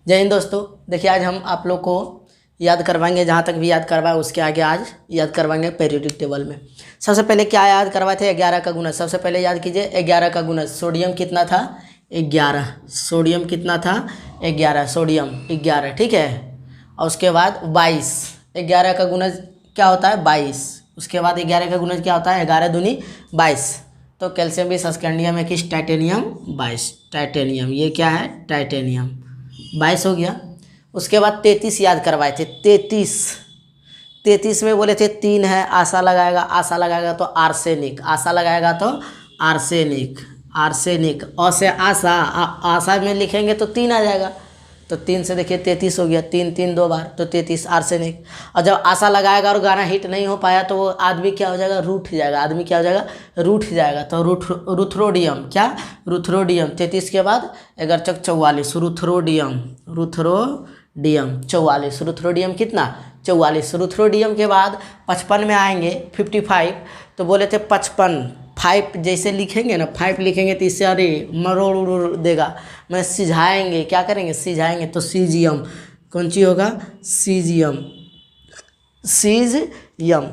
जय हिंद दोस्तों। देखिए आज हम आप लोग को याद करवाएंगे, जहाँ तक भी याद करवाए उसके आगे आज याद करवाएंगे पीरियोडिक टेबल में। सबसे पहले क्या याद करवाए थे? 11 का गुणज। सबसे पहले याद कीजिए 11 का गुणज। सोडियम कितना था? 11। सोडियम कितना था? 11। सोडियम 11, ठीक है। और उसके बाद 22। 11 का गुणज क्या होता है? 22। उसके बाद 11 का गुणज क्या होता है? 11 दूनी 22। तो कैल्शियम भी सस्केंडियम है किस? टाइटेनियम 22। टाइटेनियम, ये क्या है? टाइटेनियम 22 हो गया। उसके बाद 33 याद करवाए थे। 33 में बोले थे 3 है, आशा लगाएगा। आशा लगाएगा तो आर्सेनिक। आशा लगाएगा तो आर्सेनिक। आर्सेनिक अ से आशा, आशा में लिखेंगे तो 3 आ जाएगा। तो 3 से देखिए 33 हो गया। 3 3 2 बार तो 33 आर्सेनिक। और जब आशा लगाएगा और गाना हिट नहीं हो पाया तो वो आदमी क्या हो जाएगा? रूठ जाएगा। आदमी क्या हो जाएगा? रूठ जाएगा। तो रुथ्रोडियम, क्या? रुथ्रोडियम। 33 के बाद 11 चौक 44, रुथ्रोडियम। रुथ्रोडियम 44। रुथ्रोडियम कितना? 44। रुथ्रोडियम के बाद 55 में आएंगे 55। तो बोले थे 55। 5 जैसे लिखेंगे ना, 5 लिखेंगे तो इससे अरे मरोड़ देगा। मैं सिझाएंगे, क्या करेंगे? सिझाएंगे। तो सीजियम कौन सी होगा? सीजियम।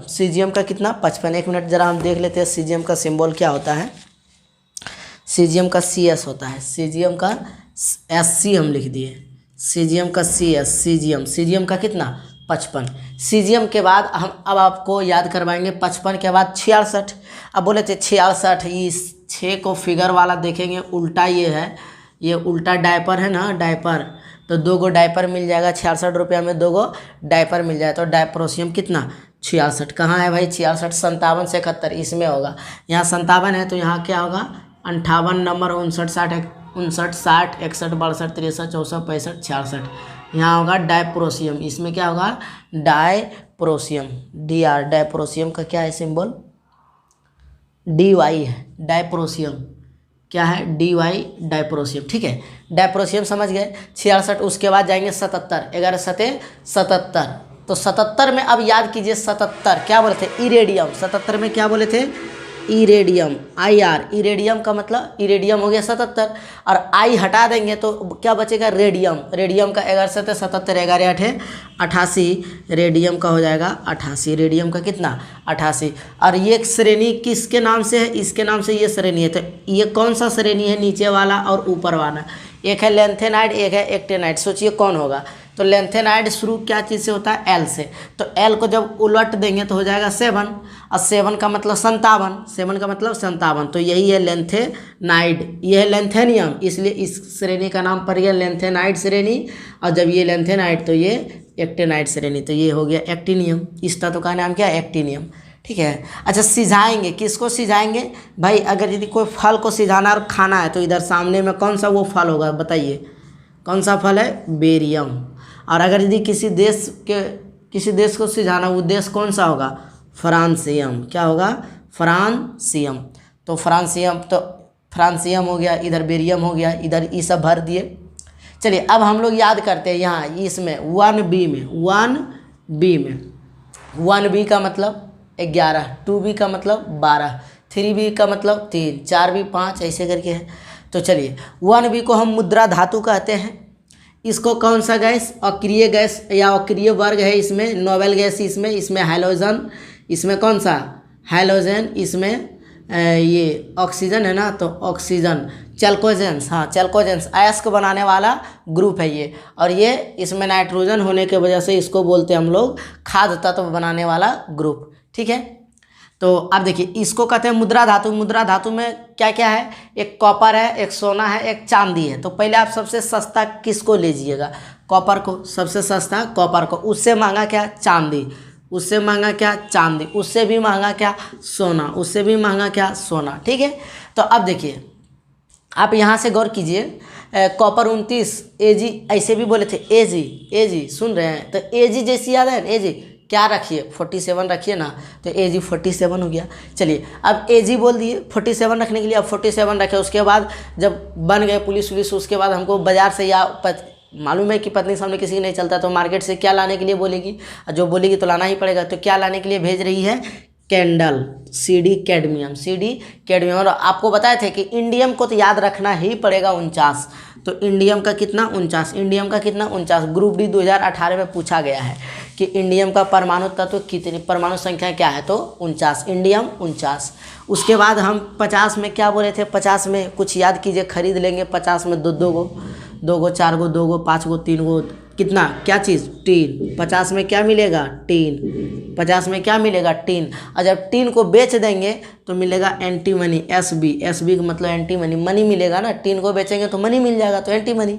सीजियम का कितना? 55। एक मिनट जरा हम देख लेते हैं सीजियम का सिंबल क्या होता है। सीजियम का CS होता है। सीजियम का SC हम लिख दिए। सीजियम का CS। सीजियम का कितना? 55। सीजियम के बाद हम अब आपको याद करवाएंगे 55 के बाद 66। अब बोले थे 66, इस 6 को फिगर वाला देखेंगे उल्टा ये है, ये उल्टा डायपर है ना, डायपर। तो 2 गो डायपर मिल जाएगा 66 रुपया में। 2 गो डायपर मिल जाए तो डायप्रोसियम कितना? 66। कहाँ है भाई 66? 57 से 71 इसमें होगा। यहाँ 57 है तो यहाँ क्या होगा? 58 नंबर 59 60 59 60 61 62 63 64 65 66। यहाँ होगा डायप्रोसियम। इसमें क्या होगा? डायप्रोसियम। DR डायप्रोसियम का क्या है सिंबल? DY है। डायप्रोसियम क्या है? DY डायप्रोसियम, ठीक है। डायप्रोसियम समझ गए। 66। उसके बाद जाएंगे 77। 11 सते 77। तो 77 में अब याद कीजिए 77 क्या बोले थे? इरेडियम। 77 में क्या बोले थे? इरेडियम। IR। इरेडियम का मतलब इरेडियम हो गया 77 और I हटा देंगे तो क्या बचेगा? रेडियम। रेडियम का 11 सते 77, 11 8 88। रेडियम का हो जाएगा 88। रेडियम का कितना? 88। और ये श्रेणी किसके नाम से है? इसके नाम से ये श्रेणी है। तो ये कौन सा श्रेणी है? नीचे वाला और ऊपर वाला। एक है लेंथेनाइड, एक है एक्टेनाइड। सोचिए कौन होगा? तो लेंथेनाइड शुरू क्या चीज़ से होता है? L से। तो L को जब उलट देंगे तो हो जाएगा 7 और 7 का मतलब 57। 7 का मतलब 57। तो यही है लेंथेनाइड। ये है लेंथेनियम, इसलिए इस श्रेणी का नाम पड़ गया लेंथेनाइड श्रेणी। और जब ये लेंथेनाइड तो ये एक्टेनाइड श्रेणी। तो ये हो गया एक्टिनियम। इस तत्व का नाम क्या है? एक्टिनियम, ठीक है। अच्छा सिझाएंगे, किसको सिझाएंगे भाई? अगर यदि कोई फल को सिझाना और खाना है तो इधर सामने में कौन सा वो फल होगा? बताइए कौन सा फल है? बेरियम। और अगर यदि किसी देश को सिझाना, वो देश कौन सा होगा? फ्रांसियम। क्या होगा? फ्रांसियम। तो फ्रांसियम हो गया, इधर बेरियम हो गया, इधर ये सब भर दिए। चलिए अब हम लोग याद करते हैं यहाँ इसमें 1B में। 1B का मतलब 11, 2B का मतलब 12, 3B का मतलब 3, 4B 5, ऐसे करके है। तो चलिए 1B को हम मुद्रा धातु कहते हैं। इसको कौन सा गैस? अक्रिय गैस या अक्रिय वर्ग है इसमें, नोबेल गैस इसमें हाइड्रोजन। इसमें कौन सा? हाइड्रोजन। इसमें ये ऑक्सीजन है ना, तो ऑक्सीजन। चैल्कोजेंस, हाँ चैल्कोजेंस अयस्क बनाने वाला ग्रुप है ये। और ये इसमें नाइट्रोजन होने के वजह से इसको बोलते हैं हम लोग खाद्य तत्व बनाने वाला ग्रुप, ठीक है। तो अब देखिए इसको कहते हैं मुद्रा धातु। मुद्रा धातु में क्या क्या है? एक कॉपर है, एक सोना है, एक चांदी है। तो पहले आप सबसे सस्ता किसको लीजिएगा? कॉपर को। सबसे सस्ता कॉपर को। उससे महंगा क्या? चांदी। उससे महंगा क्या? चांदी। उससे भी महंगा क्या? सोना। उससे भी महंगा क्या? सोना, ठीक है। तो अब देखिए आप यहाँ से गौर कीजिए। कॉपर 29, AG ऐसे भी बोले थे। AG सुन रहे हैं? तो AG जैसी याद है? AG क्या रखिए? 47 रखिए ना, तो AG 47 हो गया। चलिए अब AG बोल दिए 47 रखने के लिए। अब 47 रखे। उसके बाद जब बन गए पुलिस वुलिस, उसके बाद हमको बाज़ार से या मालूम है कि पत्नी सामने किसी की नहीं चलता, तो मार्केट से क्या लाने के लिए बोलेगी? जो बोलेगी तो लाना ही पड़ेगा। तो क्या लाने के लिए भेज रही है? Candle, Cd cadmium, Cd cadmium. और आपको बताए थे कि इंडियम को तो याद रखना ही पड़ेगा 49, तो इंडियम का कितना 49, इंडियम का कितना 49। ग्रुप डी 2018 में पूछा गया है कि इंडियम का परमाणु तत्व कितनी, परमाणु संख्या क्या है, तो 49, इंडियम 49। उसके बाद हम 50 में क्या बोले थे, 50 में कुछ याद कीजिए, खरीद लेंगे 50 में दो गो 4 गो 2 गो 5 गो 3 गो कितना, क्या चीज़, टीन। 50 में क्या मिलेगा, टीन। 50 में क्या मिलेगा, टीन। और जब टीन को बेच देंगे तो मिलेगा एंटी मनी, SB, SB का मतलब एंटी मनी, मनी मिलेगा ना, टीन को बेचेंगे तो मनी मिल जाएगा, तो एंटी मनी,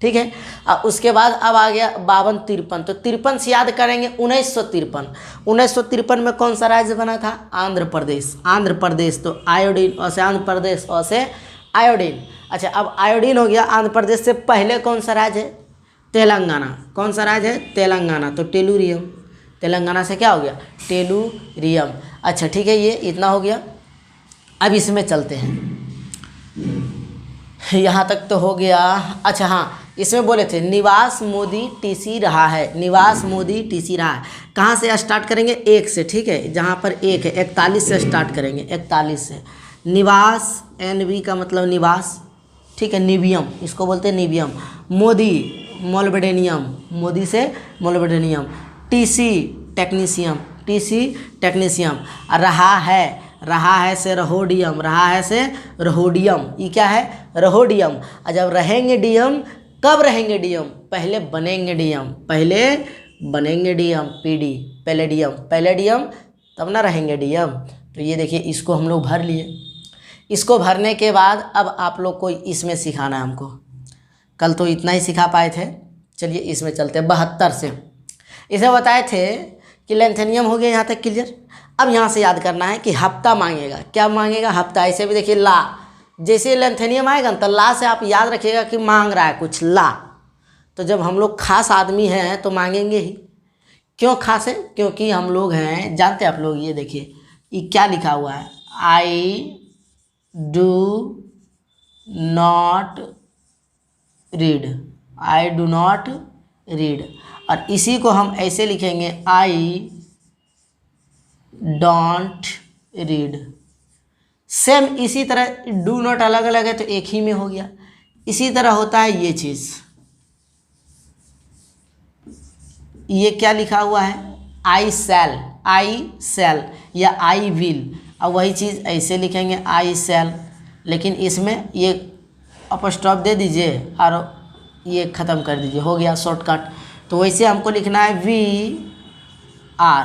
ठीक है। और उसके बाद अब आ गया 52 53, तो 53 से याद करेंगे 1953। 1953 में कौन सा राज्य बना था, आंध्र प्रदेश, आंध्र प्रदेश। तो आयोडीन, और से आंध्र प्रदेश, और से आयोडीन। अच्छा, अब आयोडीन हो गया। आंध्र प्रदेश से पहले कौन सा राज्य है, तेलंगाना। कौन सा राज्य है, तेलंगाना, तो टेलुरियम। तेलंगाना से क्या हो गया, टेलुरियम। अच्छा ठीक है, ये इतना हो गया। अब इसमें चलते हैं, यहाँ तक तो हो गया। अच्छा हाँ, इसमें बोले थे निवास मोदी टीसी रहा है, निवास मोदी टीसी रहा है। कहाँ से स्टार्ट करेंगे, 1 से, ठीक है। जहाँ पर 1 है 41 से स्टार्ट करेंगे, 41 से। निवास, NV का मतलब निवास, ठीक है। निवियम, इसको बोलते हैं निवियम। मोदी, मोलबेडेनियम, मोदी से molybdenum. TC, technetium, TC technetium. रहा है से रहोडियम, रहा है से रहोडियम, ये क्या है, रहोडियम। और जब रहेंगे डीएम, कब रहेंगे डीएम, पहले बनेंगे डीएम, पहले बनेंगे डीएम, पीडी, पैलेडियम, पैलेडियम, तब ना रहेंगे डीएम। तो ये देखिए, इसको हम लोग भर लिए। इसको भरने के बाद अब आप लोग को इसमें सिखाना है हमको, कल तो इतना ही सिखा पाए थे। चलिए इसमें चलते हैं 72 से। इसे बताए थे कि लेंथेनियम हो गया यहाँ तक क्लियर। अब यहाँ से याद करना है कि हफ्ता मांगेगा, क्या मांगेगा, हफ्ता। ऐसे भी देखिए ला, जैसे लेंथेनियम आएगा ना तो ला से आप याद रखिएगा कि मांग रहा है कुछ, ला। तो जब हम लोग खास आदमी हैं तो मांगेंगे ही। क्यों खास है, क्योंकि हम लोग हैं, जानते हैं आप लोग, ये देखिए ये क्या लिखा हुआ है, I do not read, I do not read. और इसी को हम ऐसे लिखेंगे, आई डोंट रीड। सेम इसी तरह डू नॉट अलग अलग है तो एक ही में हो गया। इसी तरह होता है ये चीज़, ये क्या लिखा हुआ है, आई सेल, आई सेल या आई विल। अब वही चीज़ ऐसे लिखेंगे, आई सेल, लेकिन इसमें ये अपस्टॉप दे दीजिए और ये ख़त्म कर दीजिए, हो गया शॉर्टकट। तो वैसे हमको लिखना है we are,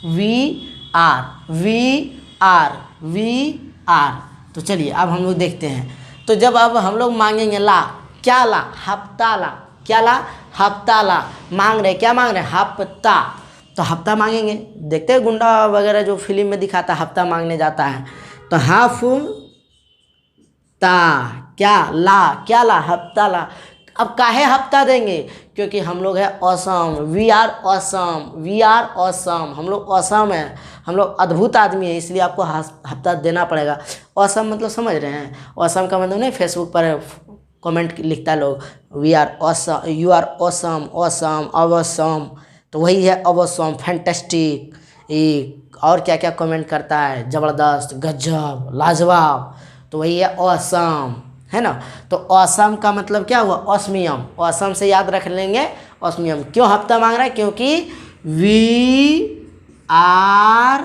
we are, we are, we are. तो चलिए अब हम लोग देखते हैं। तो जब अब हम लोग मांगेंगे ला, क्या ला, हफ्ता ला, क्या ला, हफ्ता ला। मांग रहे, क्या मांग रहे, हफ्ता। तो हफ्ता मांगेंगे, देखते हैं गुंडा वगैरह जो फिल्म में दिखाता है हफ्ता मांगने जाता है, तो हफ्ता, क्या ला, क्या ला, हफ्ता ला। अब काहे हफ्ता देंगे, क्योंकि हम लोग है awesome, we are awesome, we are awesome, हम लोग ऑसम है, हम लोग अद्भुत आदमी है, इसलिए आपको हफ्ता देना पड़ेगा। ऑसम मतलब समझ रहे हैं, ऑसम का मतलब नहीं फेसबुक पर कमेंट लिखता है लोग, we are awesome, you are awesome, awesome, awesome, तो वही है अवसम, फैंटास्टिक, एक और क्या क्या कमेंट करता है, ज़बरदस्त, गजब, लाजवाब, तो वही है ऑसम, है ना। तो ऑसम का मतलब क्या हुआ, ऑस्मियम, ऑसम से याद रख लेंगे ऑस्मियम। क्यों हफ्ता मांग रहा है, क्योंकि वी आर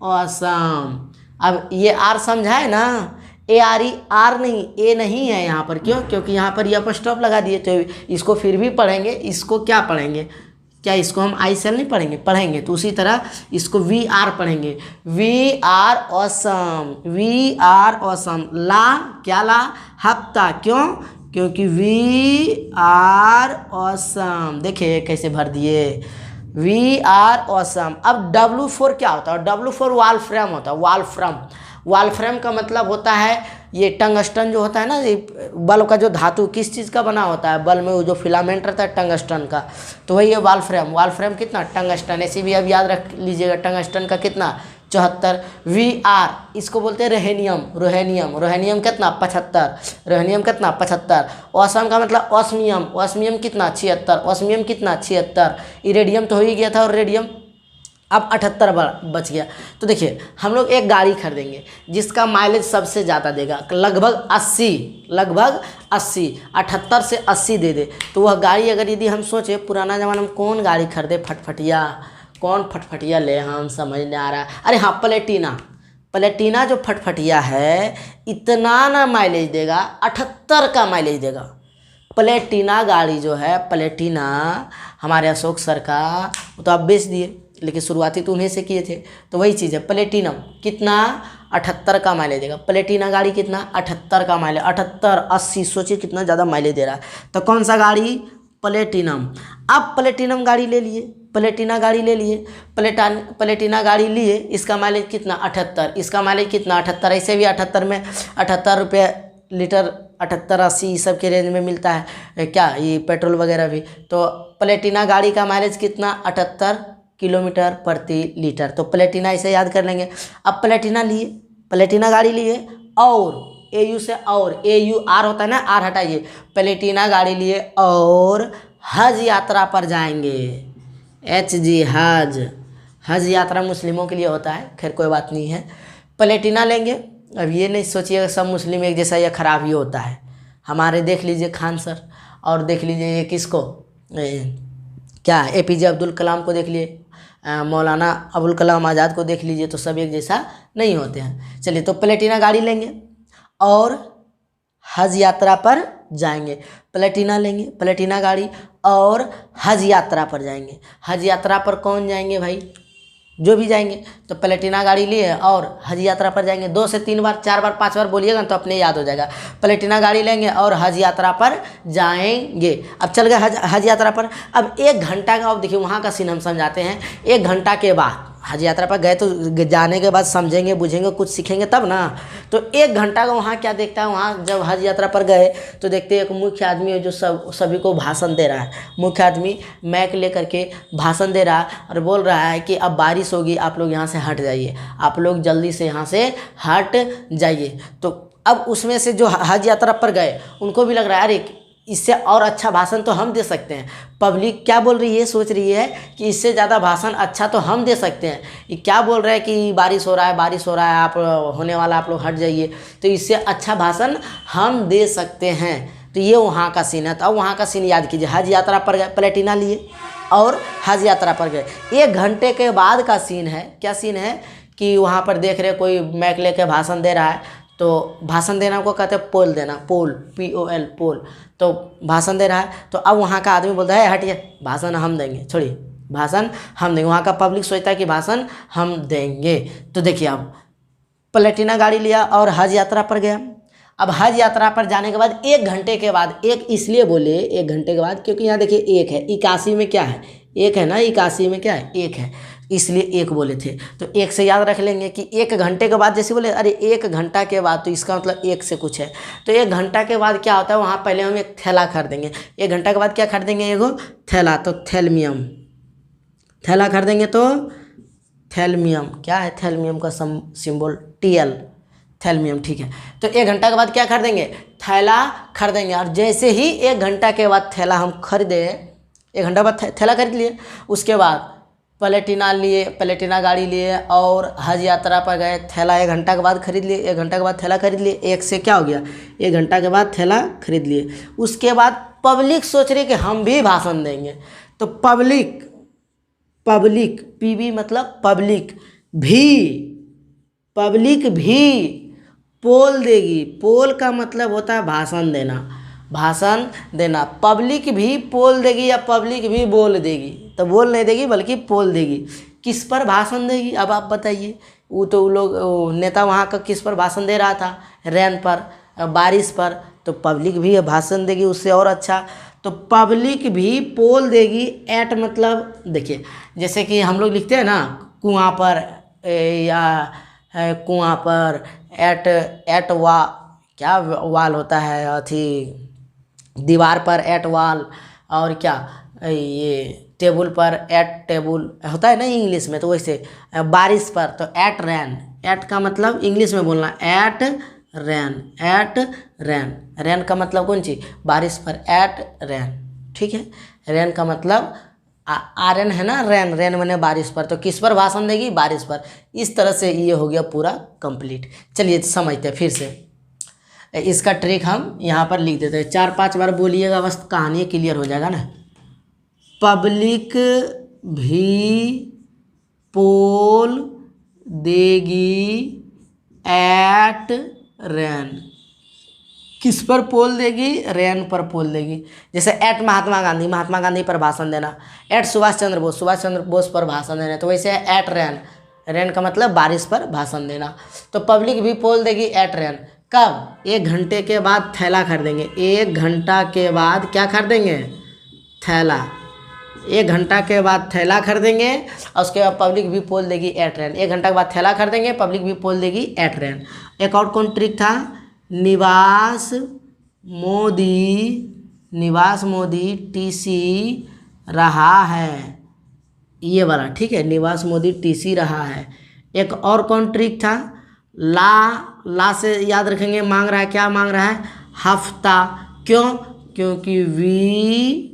ऑसम। अब ये आर समझा है ना, ए आर ई, आर नहीं, ए नहीं है यहाँ पर। क्यों, क्योंकि यहाँ पर ये अपस्टॉप लगा दिए, तो इसको फिर भी पढ़ेंगे, इसको क्या पढ़ेंगे, क्या इसको हम आई सेल नहीं पढ़ेंगे, पढ़ेंगे। तो उसी तरह इसको वी आर पढ़ेंगे, we are awesome, we are awesome. ला, क्या ला, हफ्ता, क्यों, क्योंकि वी आर ऑसम। देखिए कैसे भर दिए, वी आर ऑसम। अब W4 क्या होता है, W4 वाल फ्रेम होता है, वाल फ्रेम। वाल फ्रेम का मतलब होता है ये टंगस्टन जो होता है ना, ये बल्ब का जो धातु किस चीज़ का बना होता है, बल्ब में वो जो फिलामेंट रहता है टंगस्टन का, तो वही है वाल फ्रेम। वाल फ्रेम कितना, टंगस्टन, ऐसे भी अब याद रख लीजिएगा, टंगस्टन का कितना 74। वी आर, इसको बोलते हैं रोहेनियम, रोहेनियम, रोहेनियम कितना 75, रोहेनियम कितना 75। ऑसम का मतलब ऑस्मियम, ऑस्मियम कितना 76, ऑस्मियम कितना 76। इरेडियम तो हो ही गया था, और रेडियम अब 78 बच गया। तो देखिए हम लोग एक गाड़ी खरीदेंगे जिसका माइलेज सबसे ज़्यादा देगा, लगभग 80, 78 से 80 दे दे। तो वह गाड़ी अगर यदि हम सोचे पुराना ज़माना में कौन गाड़ी खरीदे, फटफटिया, कौन फटफटिया ले, हम समझ नहीं आ रहा है। अरे हाँ, प्लेटिना जो फटफटिया है इतना ना माइलेज देगा, 78 का माइलेज देगा। प्लेटिना गाड़ी जो है, प्लेटिना हमारे अशोक सर का, वो तो आप बेच दिए, लेकिन शुरुआती तो उन्हीं से किए थे। तो वही चीज़ है, प्लेटिनम कितना 78 का माइलेज देगा। प्लेटिना गाड़ी कितना 78 का माइलेज, 78 80, सोचिए कितना ज़्यादा माइलेज दे रहा है। तो कौन सा गाड़ी, प्लेटिनम। अब प्लेटिनम गाड़ी ले लिए, प्लेटिना गाड़ी ले लिए, प्लेटिना गाड़ी लिए, इसका माइलेज कितना 78, इसका माइलेज कितना 78, ऐसे भी 78 में 78 रुपये लीटर, 78 80 सब के रेंज में मिलता है क्या, ये पेट्रोल वगैरह भी। तो प्लेटिना गाड़ी का माइलेज कितना 78 किलोमीटर प्रति लीटर। तो प्लेटिना इसे याद कर लेंगे। अब प्लेटिना लिए, प्लेटिना गाड़ी लिए, और AU से, और AU आर होता है ना, आर हटाइए, प्लेटिना गाड़ी लिए और हज यात्रा पर जाएंगे। HG हज यात्रा मुस्लिमों के लिए होता है, खैर कोई बात नहीं है। प्लेटिना लेंगे। अब ये नहीं सोचिएगा सब मुस्लिम एक जैसा, या खराब ही होता है। हमारे देख लीजिए खान सर, और देख लीजिए ये किसको, क्या APJ अब्दुल कलाम को देख लिए, मौलाना अबुल कलाम आज़ाद को देख लीजिए, तो सब एक जैसा नहीं होते हैं। चलिए, तो प्लेटिना गाड़ी लेंगे और हज यात्रा पर जाएंगे। प्लेटिना लेंगे, प्लेटिना गाड़ी, और हज यात्रा पर जाएंगे। हज यात्रा पर कौन जाएंगे भाई, जो भी जाएंगे। तो प्लेटिना गाड़ी लिए और हज यात्रा पर जाएंगे। 2 से 3 बार 4 बार 5 बार बोलिएगा तो अपने याद हो जाएगा। प्लेटिना गाड़ी लेंगे और हज यात्रा पर जाएंगे। अब चल गए हज यात्रा पर। अब 1 घंटा का, अब देखिए वहाँ का सीन हम समझाते हैं। 1 घंटा के बाद हज यात्रा पर गए, तो जाने के बाद समझेंगे, बुझेंगे, कुछ सीखेंगे तब ना। तो 1 घंटा का वहाँ क्या देखता है, वहाँ जब हज यात्रा पर गए तो देखते हैं एक मुख्य आदमी है जो सभी को भाषण दे रहा है। मुख्य आदमी मैक लेकर के भाषण दे रहा है और बोल रहा है कि अब बारिश होगी, आप लोग यहाँ से हट जाइए, आप लोग जल्दी से यहाँ से हट जाइए। तो अब उसमें से जो हज यात्रा पर गए उनको भी लग रहा है अरे इससे और अच्छा भाषण तो हम दे सकते हैं। पब्लिक क्या बोल रही है, सोच रही है कि इससे ज़्यादा भाषण अच्छा तो हम दे सकते हैं। ये क्या बोल रहे हैं कि बारिश हो रहा है, बारिश हो रहा है, आप होने वाला, आप लोग हट जाइए, तो इससे अच्छा भाषण हम दे सकते हैं। तो ये वहाँ का सीन है। तो अब वहाँ का सीन याद कीजिए। हज यात्रा पर गए, प्लेटिना लिए और हज यात्रा पर गए। 1 घंटे के बाद का सीन है। क्या सीन है कि वहाँ पर देख रहे कोई मैक लेके भाषण दे रहा है। तो भाषण देना को कहते हैं पोल देना, पोल, POL, पोल। तो भाषण दे रहा है, तो अब वहाँ का आदमी बोलता है हटिए, भाषण हम देंगे, छोड़िए, भाषण हम देंगे। वहाँ का पब्लिक सोचता है कि भाषण हम देंगे। तो देखिए अब प्लेटिना गाड़ी लिया और हज यात्रा पर गया। अब हज यात्रा पर जाने के बाद 1 घंटे के बाद, एक इसलिए बोले 1 घंटे के बाद क्योंकि यहाँ देखिए 1 है, 81 में क्या है, 1 है ना, 81 में क्या है, 1 है, इसलिए 1 बोले थे। तो 1 से याद रख लेंगे कि 1 घंटे के बाद, जैसे बोले अरे 1 घंटा के बाद, तो इसका मतलब 1 से कुछ है। तो 1 घंटा के बाद क्या होता है, वहाँ पहले हम एक थैला खरीदेंगे। 1 घंटा के बाद क्या खरीदेंगे, एगो थैला, तो थैलमियम, थैला खरीदेंगे। तो थैलमियम क्या है, थैलमियम का सिंबल TL, थैलमियम, ठीक है। तो 1 घंटा के बाद क्या खरीदेंगे, थैला खरीदेंगे। और जैसे ही 1 घंटा के बाद थैला हम खरीदे, 1 घंटा बाद थैला खरीद लिए, उसके बाद प्लेटिना लिए, प्लेटिना गाड़ी लिए और हज यात्रा पर गए। थैला 1 घंटा के बाद खरीद लिए, 1 घंटा के बाद थैला खरीद लिए। 1 से क्या हो गया, 1 घंटा के बाद थैला खरीद लिए। उसके बाद पब्लिक सोच रही कि हम भी भाषण देंगे। तो पब्लिक, PB मतलब पब्लिक भी पोल देगी। पोल का मतलब होता है भाषण देना, भाषण देना। पब्लिक भी पोल देगी या पब्लिक भी बोल देगी, तो बोल नहीं देगी बल्कि पोल देगी। किस पर भाषण देगी, अब आप बताइए। वो तो लोग नेता वहाँ का किस पर भाषण दे रहा था, रेन पर, बारिश पर। तो पब्लिक भी भाषण देगी, उससे और अच्छा। तो पब्लिक भी पोल देगी। एट मतलब देखिए, जैसे कि हम लोग लिखते हैं ना कुआं पर, या कुआं पर, एट क्या वाल होता है, अथी दीवार पर एट वाल, और क्या ये टेबल पर एट टेबल होता है ना इंग्लिश में। तो वैसे बारिश पर तो एट रैन, एट का मतलब इंग्लिश में बोलना एट रैन, एट रैन। रैन का मतलब कौन चीज़, बारिश पर, एट रैन, ठीक है। रैन का मतलब आर एन है ना, रेन, रेन मैंने बारिश पर, तो किस पर भाषण देगी, बारिश पर। इस तरह से ये हो गया पूरा कंप्लीट। चलिए समझते हैं फिर से, इसका ट्रिक हम यहाँ पर लिख देते हैं, 4-5 बार बोलिएगा बस कहानी क्लियर हो जाएगा ना। पब्लिक भी पोल देगी एट रेन। किस पर पोल देगी, रेन पर पोल देगी। जैसे एट महात्मा गांधी, महात्मा गांधी पर भाषण देना, एट सुभाष चंद्र बोस, सुभाष चंद्र बोस पर भाषण देना, तो वैसे एट रेन, रेन का मतलब बारिश पर भाषण देना। तो पब्लिक भी पोल देगी एट रेन, कब, 1 घंटे के बाद थैला खरीदेंगे, 1 घंटा के बाद क्या खरीदेंगे, थैला, 1 घंटा के बाद थैला खरीदेंगे, और उसके बाद पब्लिक भी पोल देगी एट रेन। 1 घंटा के बाद थैला खरीदेंगे, पब्लिक भी पोल देगी एट रेन। एक और कौन ट्रिक था, निवास मोदी टीसी रहा है, ये वाला, ठीक है, निवास मोदी टीसी रहा है। एक और कौन ट्रिक था, ला से याद रखेंगे, मांग रहा है, क्या मांग रहा है, हफ्ता। क्यों, क्योंकि वी,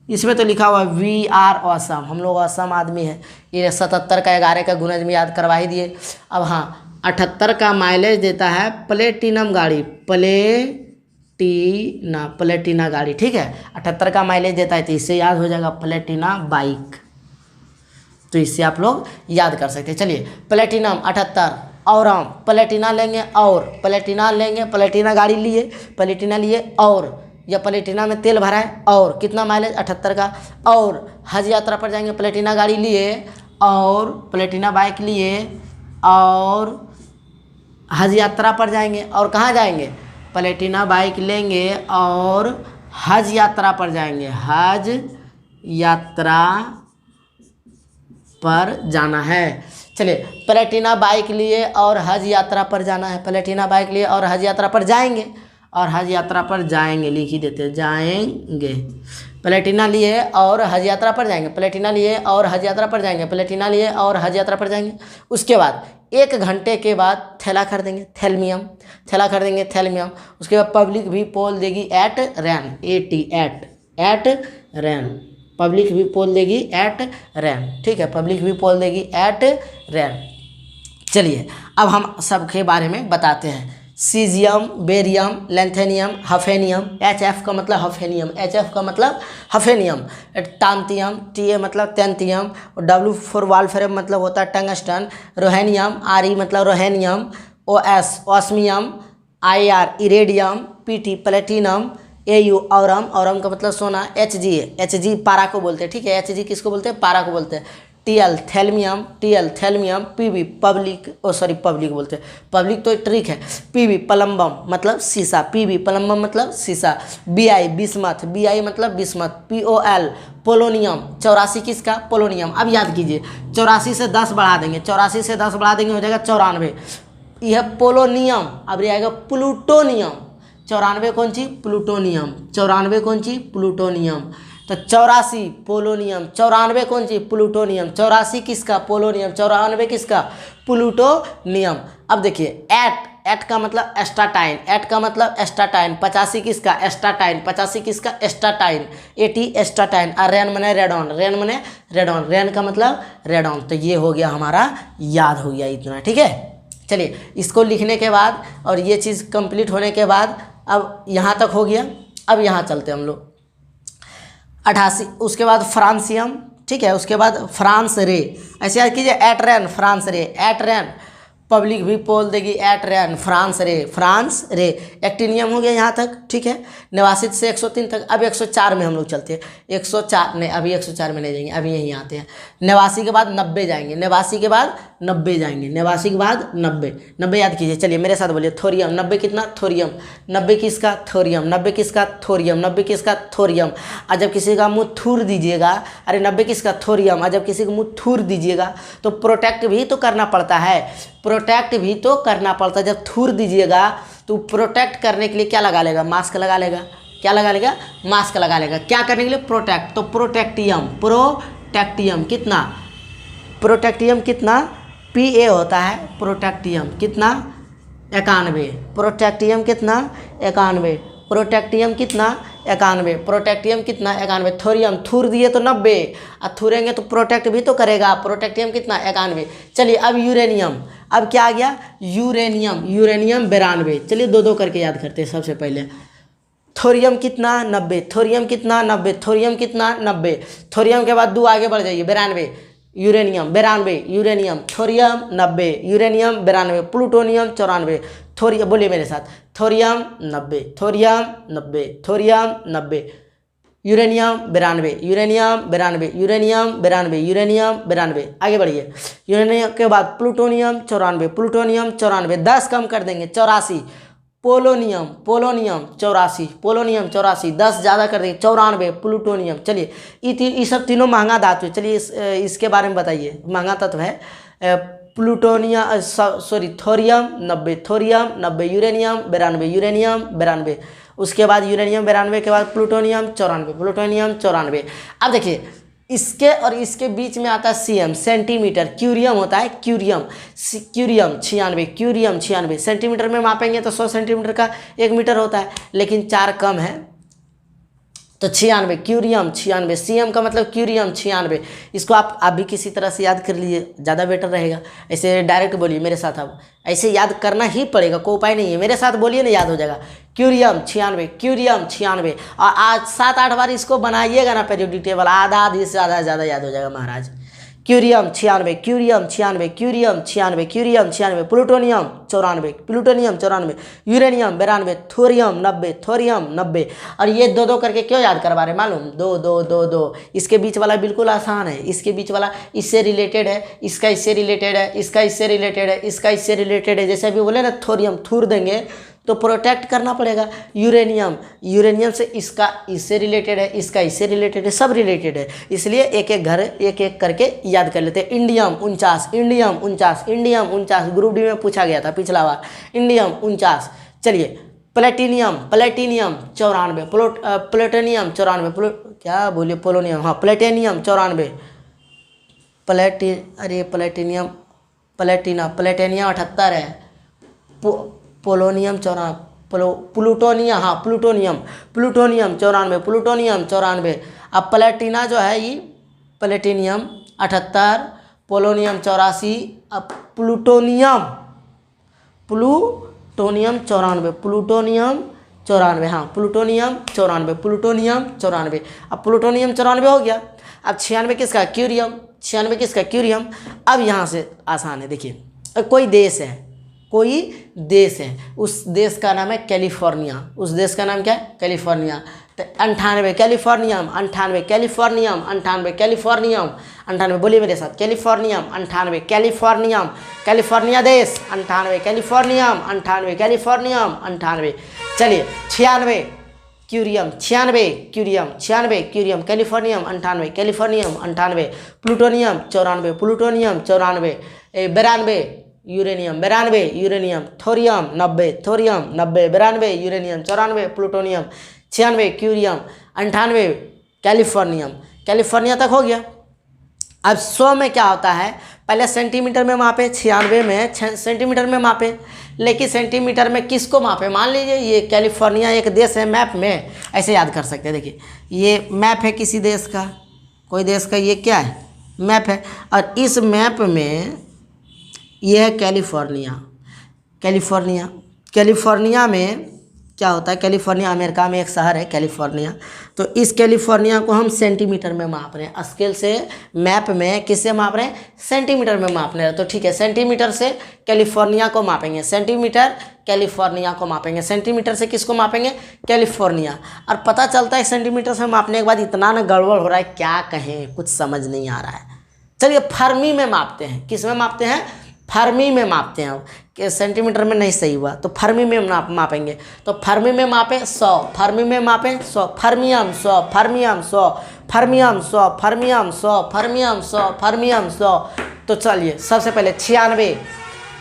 इसमें तो लिखा हुआ वी आर असम, हम लोग असम आदमी है। ये 77 का 11 का गुणज में याद करवा ही दिए। अब हाँ, 78 का माइलेज देता है प्लेटिनम गाड़ी, प्लेटिना गाड़ी, ठीक है, 78 का माइलेज देता है, तो इससे याद हो जाएगा प्लेटिना बाइक, तो इससे आप लोग याद कर सकते हैं। चलिए, प्लेटिनम 78, और हम प्लेटिना लेंगे, और प्लेटिना लेंगे, प्लेटिना गाड़ी लिए, प्लेटिना लिए, और या प्लेटिना में तेल भरा है, और कितना माइलेज 78 का, और हज यात्रा पर जाएंगे, प्लेटिना गाड़ी लिए, और प्लेटिना बाइक लिए, और हज यात्रा पर जाएंगे, और कहाँ जाएंगे, प्लेटिना बाइक लेंगे और हज यात्रा पर जाएंगे, हज यात्रा पर जाना है। चलिए, प्लेटिना बाइक लिए और हज यात्रा पर जाना है, प्लेटिना बाइक लिए और हज यात्रा पर जाएंगे, और हज यात्रा पर जाएंगे लिख ही देते, जाएंगे, प्लेटिना लिए और हज यात्रा पर जाएंगे, प्लेटिना लिए और हज यात्रा पर जाएंगे, प्लेटिना लिए और हज यात्रा पर जाएंगे। उसके बाद 1 घंटे के बाद थैला खरीदेंगे, थैलमियम, थैला खरीदेंगे, थैलमियम। उसके बाद पब्लिक भी पोल देगी एट रेन, एट रेन, पब्लिक भी पोल देगी एट रेन, ठीक है, पब्लिक भी पोल देगी एट रेन। चलिए, अब हम सबके बारे में बताते हैं, सीजियम, बेरियम, लेंथेनियम, हफेनियम, HF का मतलब हफेनियम, HF का मतलब हफेनियम, टांतियम, TA मतलब टेंथियम, W फॉर वाल्फ्रेम मतलब होता है टंगस्टन, रोहेनियम, RE मतलब रोहेनियम, OS osmium, IR इरेडियम, PT platinum, AU Aurum का मतलब सोना, HG पारा को बोलते हैं, ठीक है, HG किसको बोलते हैं, पारा को बोलते हैं, TL थैलमियम, PB पब्लिक बोलते हैं, पब्लिक तो ट्रिक है, PB प्लम्बम मतलब शीशा, PB प्लम्बम मतलब शीशा, BI बिस्मथ, BI मतलब बिस्मथ, POL पोलोनियम, 84 किसका, पोलोनियम। अब याद कीजिए, 84 से 10 बढ़ा देंगे, 84 से 10 बढ़ा देंगे हो जाएगा 94, यह पोलोनियम। अब रहेगा प्लूटोनियम, 94 कौन सी, प्लूटोनियम, 94 कौन सी, प्लूटोनियम, तो 84 पोलोनियम, 94 कौन सी, प्लूटोनियम, 84 किसका, पोलोनियम, 94 किसका, प्लूटोनियम। अब देखिए, एट का मतलब एस्टाटाइन, एट का मतलब एस्टाटाइन, 85 किसका, एस्टाटाइन, 85 किसका, एस्टाटाइन, 80 एस्टाटाइन, और रेन मने रेडॉन, रेन मने रेडॉन, रेन का मतलब रेडॉन। तो ये हो गया हमारा, याद हो गया इतना, ठीक है। चलिए, इसको लिखने के बाद और ये चीज़ कंप्लीट होने के बाद, अब यहाँ तक हो गया। अब यहाँ चलते हम लोग 88, उसके बाद फ्रांसियम, ठीक है, उसके बाद फ्रांस रे, ऐसे याद कीजिए, एट रेन फ्रांस रे, एट रेन पब्लिक भी पोल देगी एट रेन फ्रांस रे, एक्टिनियम हो गया यहाँ तक, ठीक है, 89 से 103 तक। अब 104 में हम लोग चलते हैं, 104 नहीं, अभी 104 में नहीं जाएंगे, अभी यहीं आते हैं। 89 के बाद 90 जाएंगे, 89 के बाद 90 जाएंगे, 89 के बाद 90 याद कीजिए। चलिए मेरे साथ बोलिए, थोरियम, 90 कितना, थोरियम, 90 किसका, थोरियम, 90 किसका, थोरियम, 90 किसका, थोरियम। और जब किसी का मुँह थूर दीजिएगा, अरे 90 किसका, थोरियम, और जब किसी का मुँह थूर दीजिएगा तो प्रोटेक्ट भी तो करना पड़ता है, प्रोटेक्ट भी तो करना पड़ता है। जब थूर दीजिएगा तो प्रोटेक्ट करने के लिए क्या लगा लेगा, मास्क लगा लेगा, क्या लगा लेगा, मास्क लगा लेगा, क्या करने के लिए, प्रोटेक्ट। तो प्रोटेक्टियम कितना, प्रोटेक्टियम कितना, PA होता है, प्रोटेक्टियम कितना, 91, प्रोटेक्टियम कितना, 91, प्रोटेक्टियम कितना, 91, प्रोटेक्टियम कितना 91, थोरियम थूर दिए तो 90, और थूरेंगे तो प्रोटेक्ट भी तो करेगा, प्रोटेक्टियम कितना 91। चलिए अब यूरेनियम, अब क्या आ गया यूरेनियम, यूरेनियम 92। चलिए दो दो करके याद करते हैं। सबसे पहले थोरियम कितना 90, थोरियम कितना 90, थोरियम कितना 90, थोरियम के बाद 2 आगे बढ़ जाइए 92, uranium 92, uranium thorium 90, uranium 92, plutonium 94, thorium बोलिए मेरे साथ, thorium 90, thorium 90, thorium 90, uranium 92, uranium 92, uranium 92, uranium 92, आगे बढ़िए। यूरेनियम के बाद प्लूटोनियम 94, प्लूटोनियम 94, 10 कम कर देंगे 84, पोलोनियम, पोलोनियम 84, पोलोनियम 84, 10 ज़्यादा कर देंगे 94, प्लूटोनियम। चलिए ये सब तीनों महंगा धातु है। चलिए इसके बारे में बताइए, महंगा तत्व है। Plutonium sorry thorium 90, thorium 90, uranium 92, uranium 92, उसके बाद यूरेनियम 92 के बाद प्लूटोनियम 94, प्लूटोनियम 94। अब देखिए इसके और इसके बीच में आता है सीएम, सेंटीमीटर, क्यूरियम होता है क्यूरियम, क्यूरियम 96, क्यूरियम 96, सेंटीमीटर में मापेंगे तो 100 सेंटीमीटर का 1 मीटर होता है, लेकिन 4 कम है तो 96, क्यूरियम 96, सीएम का मतलब क्यूरियम 96। इसको आप भी किसी तरह से याद कर लीजिए, ज़्यादा बेटर रहेगा। ऐसे डायरेक्ट बोलिए मेरे साथ, अब ऐसे याद करना ही पड़ेगा, कोई उपाय नहीं है, मेरे साथ बोलिए ना याद हो जाएगा। क्यूरियम 96, क्यूरियम 96, और आज 7-8 बार इसको बनाइएगा ना पीरियोडिक टेबल, आधा से ज़्यादा याद हो जाएगा महाराज। Curium 96, curium 96, curium 96, curium 96, plutonium 94, plutonium 94, uranium 92, thorium 90, thorium 90। और ये दो दो करके क्यों याद करवा रहे मालूम, 2 2 2 2। इसके बीच वाला बिल्कुल आसान है, इसके बीच वाला इससे रिलेटेड है, इसका इससे रिलेटेड है, इसका इससे रिलेटेड है, इसका इससे रिलेटेड है। जैसे अभी बोले ना थोरियम थूर देंगे तो प्रोटेक्ट करना पड़ेगा। यूरेनियम, यूरेनियम से इसका इससे रिलेटेड है, इसका इससे रिलेटेड है, सब रिलेटेड है, इसलिए एक एक करके याद कर लेते हैं। Indium 49, indium 49, indium 49, group D में पूछा गया था पिछला बार, इंडियम 49। चलिए प्लेटिनियम, प्लेटिनियम 94, प्लेटिनियम 94, क्या बोलिए पोलोनियम, हाँ प्लेटिनियम 94, प्लेटिनियम, प्लेटिनियम 78 है, पोलोनियम 94, प्लूटोनियम, हाँ प्लूटोनियम 94, प्लूटोनियम 94। अब प्लेटिना जो है ये प्लेटिनियम 78, पोलोनियम 84, अब प्लूटोनियम 94, प्लूटोनियम 94, हाँ प्लूटोनियम 94, प्लूटोनियम 94। अब प्लूटोनियम 94 हो गया। अब 96 किसका क्यूरियम, 96 किसका क्यूरियम। अब यहाँ से आसान है, देखिए कोई देश है, कोई देश है, उस देश का नाम है कैलिफोर्निया, उस देश का नाम क्या है कैलिफोर्निया। तो 98 कैलिफोर्नियम, 98 कैलिफोर्नियम, 98 कैलिफोर्नियम, 98 बोलिए मेरे साथ, कैलिफोर्नियम 98, कैलिफोर्नियम, कैलिफोर्निया देश 98, कैलिफोर्नियम 98, कैलिफोर्नियम 98। चलिए 96 curium, 96 curium, 96 curium, californium 98, californium 98, plutonium 94, plutonium 94, 92 uranium 92, uranium, thorium 90, thorium 90, 92 uranium, 94 plutonium, 96 curium, 98 californium. California तक हो गया। अब 100 में क्या होता है, पहले सेंटीमीटर में मापे, 96 में सेंटीमीटर में मापे, लेकिन सेंटीमीटर में किसको मापे, मान लीजिए ये कैलिफोर्निया एक देश है, मैप में ऐसे याद कर सकते हैं। देखिए ये मैप है किसी देश का, कोई देश का, ये क्या है मैप है, और इस मैप में ये है कैलिफोर्निया। कैलिफोर्निया, कैलिफोर्निया में क्या होता है, कैलिफोर्निया अमेरिका में एक शहर है कैलिफोर्निया। तो इस कैलिफोर्निया को हम सेंटीमीटर में माप रहे हैं, स्केल से मैप में किससे माप रहे हैं, सेंटीमीटर में माप रहे हैं। तो ठीक है, सेंटीमीटर से कैलिफोर्निया को मापेंगे, सेंटीमीटर कैलिफोर्निया को मापेंगे, सेंटीमीटर से किसको मापेंगे कैलिफोर्निया। और पता चलता है सेंटीमीटर से मापने के बाद इतना ना गड़बड़ हो रहा है, क्या कहें, कुछ समझ नहीं आ रहा है। चलिए फर्मी में मापते हैं, किस में मापते हैं, फर्मी में मापते हैं। कि सेंटीमीटर में नहीं सही हुआ तो फर्मी में मापेंगे। तो फर्मी में मापें 100, फर्मी में मापें 100, fermium 100, fermium 100, fermium 100, fermium 100, fermium 100, fermium 100। तो चलिए सबसे पहले 96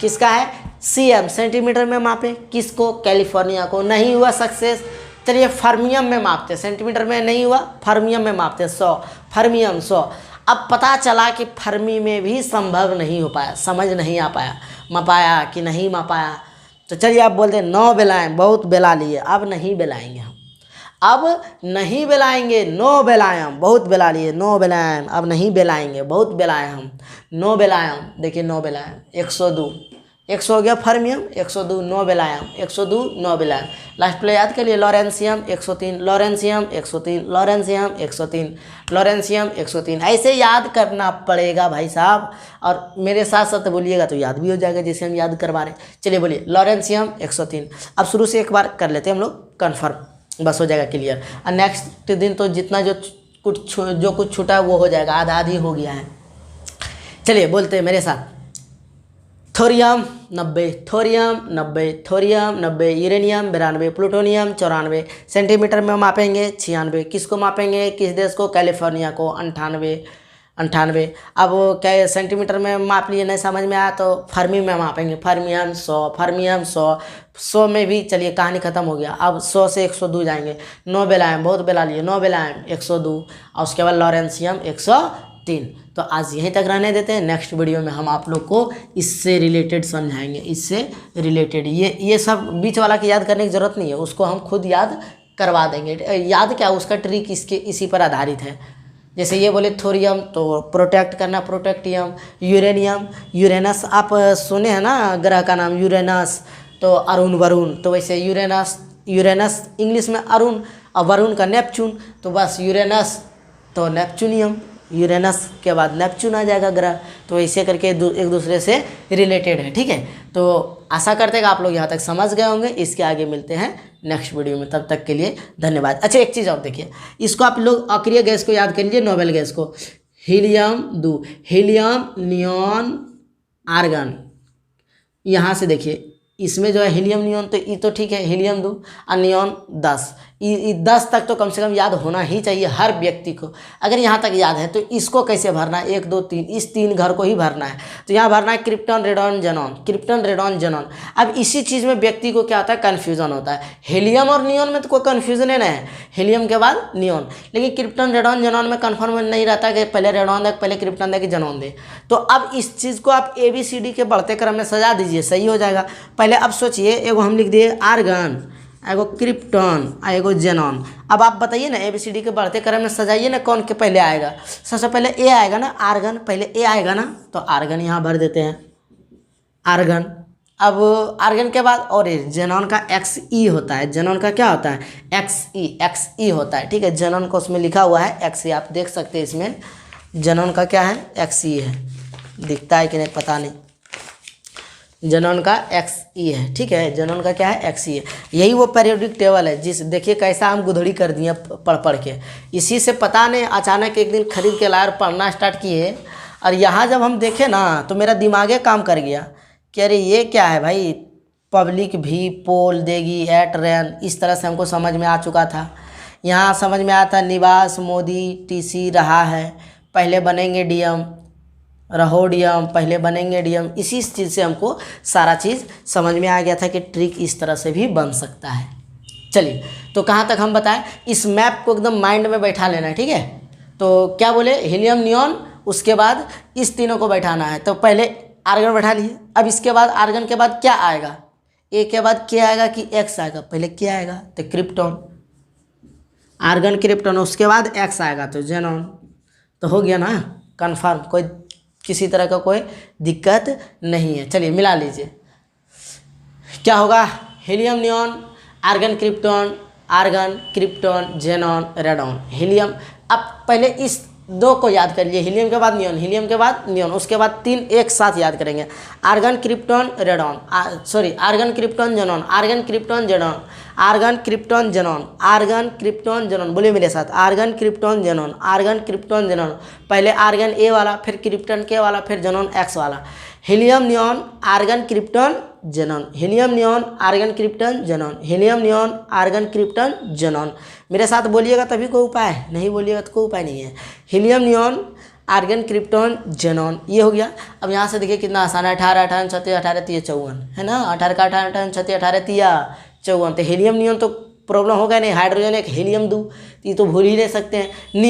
किसका है, सीएम, सेंटीमीटर में मापें, किसको, कैलिफोर्निया को। नहीं हुआ सक्सेस, चलिए फर्मियम में मापते, सेंटीमीटर में नहीं हुआ, फर्मियम में मापते 100, फर्मियम 100। अब पता चला कि फर्मी में भी संभव नहीं हो पाया, समझ नहीं आ पाया, मापाया कि नहीं मापाया। तो चलिए आप बोलते हैं 9 बेलाएँ, बहुत बेला लिए, अब नहीं बेलाएंगे हम। अब नहीं बेलाएंगे, नो बेलायम, बहुत बेला लिए, नो बेलायम, अब नहीं बेलाएंगे, बहुत बेलाए हम, नो बेलायम, देखिए नो बेलायम, 102, 100 हो गया फर्मियम, 102 नो बेलायम, 102 नो बेलायम। लास्ट पे याद करिए लॉरेंशियम 103, लॉरेंशियम 103, लॉरेंशियम 103, लॉरेंशियम 103, ऐसे याद करना पड़ेगा भाई साहब। और मेरे साथ साथ बोलिएगा तो याद भी हो जाएगा, जैसे हम याद करवा रहे हैं। चलिए बोलिए लॉरेंशियम 103। अब शुरू से एक बार कर लेते हैं हम लोग कन्फर्म, बस हो जाएगा क्लियर। और नेक्स्ट दिन तो जितना जो कुछ छूटा है वो हो जाएगा, आधा आधी हो गया है। चलिए बोलते हैं मेरे साथ, thorium 90, thorium 90, thorium 90, uranium 92, plutonium 94, centimetre में मापेंगे 96, किसको मापेंगे, किस देश को, कैलिफोर्निया को, 98। अब क्या सेंटीमीटर में माप लिए, नहीं समझ में आया तो फर्मी में मापेंगे, फर्मियम 100, फर्मियम 100 में भी चलिए कहानी खत्म हो गया। अब 100 से 102 जाएंगे, नो बेलायम, बहुत बेला लिए, नो बेलायम 102, और उसके बाद लॉरेंशियम 103। तो आज यहीं तक रहने देते हैं, नेक्स्ट वीडियो में हम आप लोग को इससे रिलेटेड समझाएंगे, इससे रिलेटेड। ये सब बीच वाला की याद करने की ज़रूरत नहीं है, उसको हम खुद याद करवा देंगे। याद क्या, उसका ट्रिक इसी पर आधारित है। जैसे ये बोले थोरियम तो प्रोटेक्ट करना, प्रोटेक्टियम, यूरेनियम, यूरेनस, आप सुने हैं ना ग्रह का नाम यूरेनस, तो अरुण वरुण, तो वैसे यूरेनस इंग्लिश में अरुण, और वरुण का नेपच्यून, तो बस यूरेनस तो नेपच्यूनियम, यूरेनस के बाद नेपच्यून आ जाएगा ग्रह। तो ऐसे करके एक दूसरे से रिलेटेड है, ठीक है। तो आशा करते हैं कि आप लोग यहाँ तक समझ गए होंगे। इसके आगे मिलते हैं नेक्स्ट वीडियो में, तब तक के लिए धन्यवाद। अच्छा एक चीज़ और देखिए, इसको आप लोग अक्रिय गैस को याद कर लीजिए, नोबेल गैस को, हीलियम 2, हीलियम, नियॉन, आर्गन। यहाँ से देखिए इसमें जो है हीलियम नियॉन, तो ये तो ठीक है, हीलियम 2 और नियॉन 10, 10 तक तो कम से कम याद होना ही चाहिए हर व्यक्ति को। अगर यहाँ तक याद है तो इसको कैसे भरना है, 1 2 3, इस 3 घर को ही भरना है। तो यहाँ भरना है krypton, radon, xenon, krypton, radon, xenon. अब इसी चीज़ में व्यक्ति को क्या होता है, कन्फ्यूजन होता है। हीलियम और नियॉन में तो कोई कन्फ्यूजन है, हीलियम के बाद नियॉन, लेकिन क्रिप्टन, रेडॉन, जेनॉन में कन्फर्म नहीं रहता कि पहले रेडॉन दे, पहले क्रिप्टन दे कि जेनॉन दे। तो अब इस चीज़ को आप ABCD के बढ़ते क्रम में सजा दीजिए, सही हो जाएगा। पहले अब सोचिए, एगो हम लिख दिए आर्गन, एगो क्रिप्टन, एगो जेनॉन। अब आप बताइए ना ABCD के बढ़ते क्रम में सजाइए ना, कौन के पहले आएगा। सबसे पहले A आएगा ना, आर्गन, पहले A आएगा ना, तो आर्गन यहाँ भर देते हैं, आर्गन। अब आर्गन के बाद और जेनॉन का XE होता है, जेनॉन का क्या होता है, XE होता है, ठीक है। जेनॉन को उसमें लिखा हुआ है XE, आप देख सकते हैं इसमें जेनॉन का क्या है, XE है, दिखता है कि नहीं पता नहीं, जेनॉन का XE है, ठीक है। जेनॉन का क्या है, XE है। यही वो पीरियोडिक टेबल है, जिस देखिए कैसा हम गुधड़ी कर दिए पढ़ के। इसी से पता नहीं अचानक एक दिन खरीद के लाए और पढ़ना स्टार्ट किए, और यहाँ जब हम देखे ना तो मेरा दिमागे काम कर गया कि अरे ये क्या है भाई, पब्लिक भी पोल देगी एट रैन, इस तरह से हमको समझ में आ चुका था। यहाँ समझ में आया था निवास मोदी TC रहा है, पहले बनेंगे DM, रहोडियम, पहले बनेंगे DM। इसी चीज़ से हमको सारा चीज़ समझ में आ गया था कि ट्रिक इस तरह से भी बन सकता है। चलिए तो कहाँ तक हम बताएं, इस मैप को एकदम माइंड में बैठा लेना है, ठीक है। तो क्या बोले, हीलियम, नियॉन, उसके बाद इस तीनों को बैठाना है। तो पहले आर्गन बैठा लिए, अब इसके बाद आर्गन के बाद क्या आएगा, A के बाद क्या आएगा कि X आएगा, पहले क्या आएगा तो क्रिप्टॉन, आर्गन, क्रिप्टॉन, उसके बाद X आएगा तो जेनॉन। तो हो गया ना कन्फर्म, कोई किसी तरह का कोई दिक्कत नहीं है। चलिए मिला लीजिए, क्या होगा, helium, neon, argon, krypton, argon, krypton, xenon, radon, helium. अब पहले इस 2 को याद कर लिए, हीलियम के बाद नियॉन, हीलियम के बाद नियॉन, उसके बाद 3 एक साथ याद करेंगे, argon, krypton, radon, argon, krypton, xenon, argon, krypton, xenon, argon, krypton, xenon, argon, krypton, xenon. बोलिए मेरे साथ, argon, krypton, xenon, argon, krypton, xenon. पहले आर्गन A वाला, फिर क्रिप्टॉन K वाला, फिर जेनॉन X वाला। Helium, neon, argon, krypton, xenon, helium, neon, argon, krypton, xenon, helium, neon, argon, krypton, xenon. मेरे साथ बोलिएगा तभी कोई उपाय, नहीं बोलिएगा तो कोई उपाय नहीं है। Helium, neon, argon, krypton, xenon, ये हो गया। अब यहाँ से देखिए कितना आसान है, 18 18 36 18 3 54 है ना, 18 का 18 18 36 18 3 54। तो हीलियम, नियॉन तो प्रॉब्लम होगा नहीं। हाइड्रोजन 1, हीलियम 2, ये तो भूल ही नहीं सकते हैं।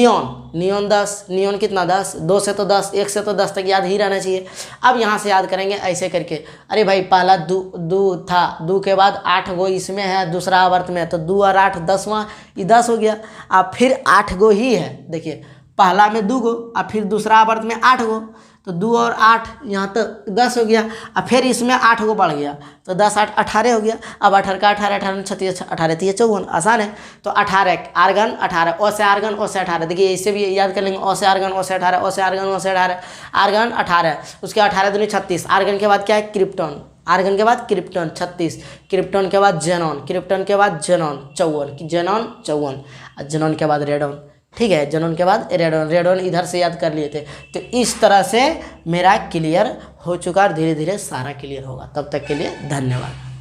नियॉन 10, नियॉन कितना 10, 2 से तो 10, 1 से तो 10 तक याद ही रहना चाहिए। अब यहाँ से याद करेंगे ऐसे करके, अरे भाई पहला दू था, दू के बाद 8 गो इसमें है, दूसरा आवर्त में है, तो 2 और 8 10वां, ये 10 हो गया। अब फिर 8 गो ही है, देखिए पहला में 2 गो और फिर दूसरा आवर्त में 8 गो, तो 2 और 8 यहाँ तक 10 हो गया। अब फिर इसमें 8 गो बढ़ गया, तो 10 8 18 हो गया। अब 18 का 18, 18 36, 18 3 54, आसान है। तो 18 आर्गन 18, ओ से आर्गन ओ से 18, देखिए इससे भी याद कर लेंगे, ओ से आर्गन ओ से 18, ओ से आर्गन ओ से 18, आर्गन 18, उसके 18 दूनी 36, आर्गन के बाद क्या है क्रिप्टॉन, आर्गन के बाद क्रिप्टॉन 36, क्रिप्टॉन के बाद जेनॉन, क्रिप्टॉन के बाद जेनॉन 54, जेनॉन 54, जेनॉन के बाद रेडॉन, ठीक है, जेनॉन के बाद रेडॉन, रेडॉन इधर से याद कर लिए थे। तो इस तरह से मेरा क्लियर हो चुका और धीरे धीरे सारा क्लियर होगा। तब तक के लिए धन्यवाद।